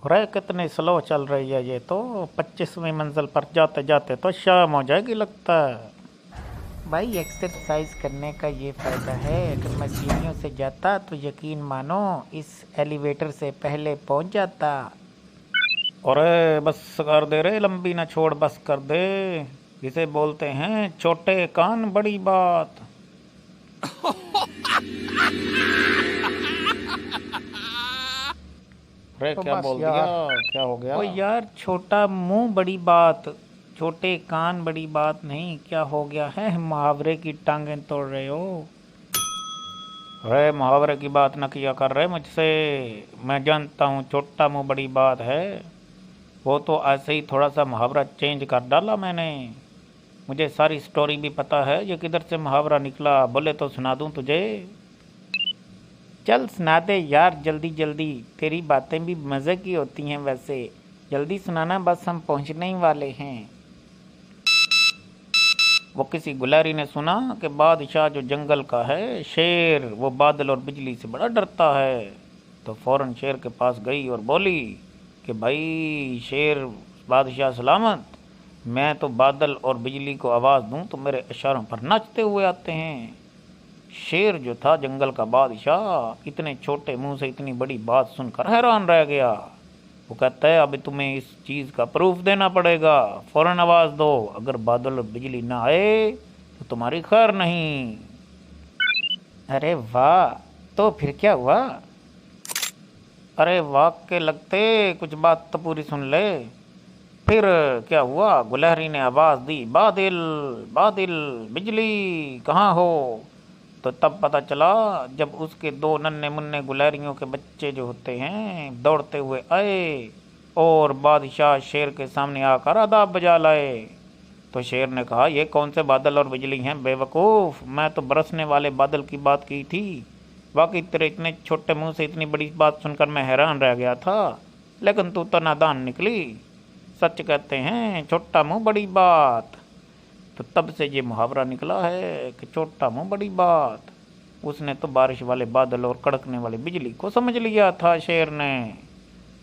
अरे कितनी स्लो चल रही है ये तो। 25वीं मंजिल पर जाते जाते तो शाम हो जाएगी लगता है। भाई एक्सरसाइज करने का ये फायदा है, अगर मैं सीढ़ियों से जाता तो यकीन मानो इस एलिवेटर से पहले पहुंच जाता। अरे बस कर दे रे, लंबी ना छोड़, बस कर दे। इसे बोलते हैं छोटे कान बड़ी बात। अरे तो क्या बस बोल दिया? यार। क्या हो गया? ओ यार, छोटा मुंह बड़ी बात, छोटे कान बड़ी बात नहीं, क्या हो गया है? मुहावरे की टांगें तोड़ रहे हो? अरे मुहावरे की बात न किया कर रहे मुझसे। मैं जानता हूँ छोटा मुंह बड़ी बात है। वो तो ऐसे ही थोड़ा सा मुहावरा चेंज कर डाला मैंने। मुझे सारी स्टोरी भी पता है, ये किधर से मुहावरा निकला, बोले तो सुना दूँ तुझे। चल सुना दे यार, जल्दी जल्दी। तेरी बातें भी मज़े की होती हैं वैसे। जल्दी सुनाना, बस हम पहुंचने ही वाले हैं। वो किसी गुलहरी ने सुना कि बादशाह जो जंगल का है, शेर, वो बादल और बिजली से बड़ा डरता है। तो फौरन शेर के पास गई और बोली कि भाई शेर बादशाह सलामत, मैं तो बादल और बिजली को आवाज़ दूं तो मेरे इशारों पर नाचते हुए आते हैं। शेर जो था जंगल का बादशाह, इतने छोटे मुंह से इतनी बड़ी बात सुनकर हैरान रह गया। वो कहता है अभी तुम्हें इस चीज़ का प्रूफ देना पड़ेगा। फौरन आवाज़ दो, अगर बादल और बिजली ना आए तो तुम्हारी खैर नहीं। अरे वाह! तो फिर क्या हुआ? अरे वाक के लगते, कुछ बात तो पूरी सुन ले। फिर क्या हुआ? गुलहरी ने आवाज़ दी, बादल, बादल, बिजली कहाँ हो? तो तब पता चला, जब उसके दो नन्हे मुन्ने गुलहरियों के बच्चे जो होते हैं दौड़ते हुए आए और बादशाह शेर के सामने आकर आदाब बजा लाए। तो शेर ने कहा ये कौन से बादल और बिजली हैं बेवकूफ़, मैं तो बरसने वाले बादल की बात की थी। बाकी तेरे इतने छोटे मुंह से इतनी बड़ी बात सुनकर मैं हैरान रह गया था, लेकिन तू तो नादान निकली। सच कहते हैं छोटा मुंह बड़ी बात। तो तब से ये मुहावरा निकला है कि छोटा मुंह बड़ी बात। उसने तो बारिश वाले बादल और कड़कने वाली बिजली को समझ लिया था शेर ने।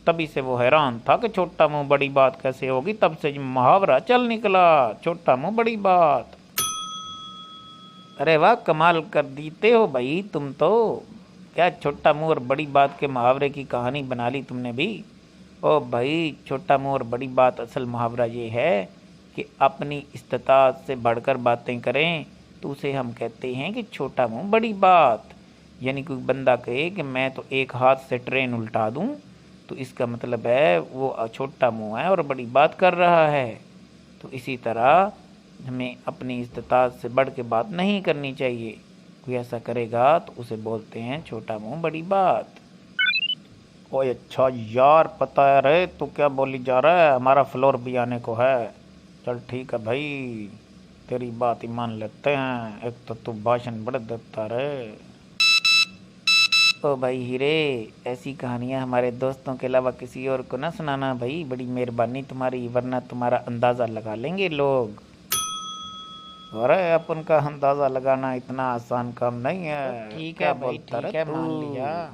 तभी से वो हैरान था कि छोटा मुंह बड़ी बात कैसे होगी, तब से ये मुहावरा चल निकला, छोटा मुंह बड़ी बात। अरे वाह, कमाल कर देते हो भाई तुम तो। क्या छोटा मुंह और बड़ी बात के मुहावरे की कहानी बना ली तुमने भी? ओ भाई, छोटा मुंह और बड़ी बात असल मुहावरा ये है कि अपनी इस्तात से बढ़कर बातें करें तो उसे हम कहते हैं कि छोटा मुंह बड़ी बात। यानी कोई बंदा कहे कि मैं तो एक हाथ से ट्रेन उल्टा दूं, तो इसका मतलब है वो छोटा मुंह है और बड़ी बात कर रहा है। तो इसी तरह हमें अपनी इस्तात से बढ़ के बात नहीं करनी चाहिए। कोई ऐसा करेगा तो उसे बोलते हैं छोटा मुंह बड़ी बात। ओए अच्छा यार, पता है रे तू क्या बोली जा रहा है, हमारा फ्लोर भी आने को है। चल ठीक है भाई, तेरी बात ही मान लेते हैं, एक तो तू भाषण बड़े देता रे। ओ भाई हीरे, ऐसी कहानियाँ हमारे दोस्तों के अलावा किसी और को ना सुनाना भाई, बड़ी मेहरबानी तुम्हारी, वरना तुम्हारा अंदाज़ा लगा लेंगे लोग। अरे अपन का अंदाजा लगाना इतना आसान काम नहीं तो है, ठीक है क्या भाई, बोलता रे ठीक है, तू? मान लिया।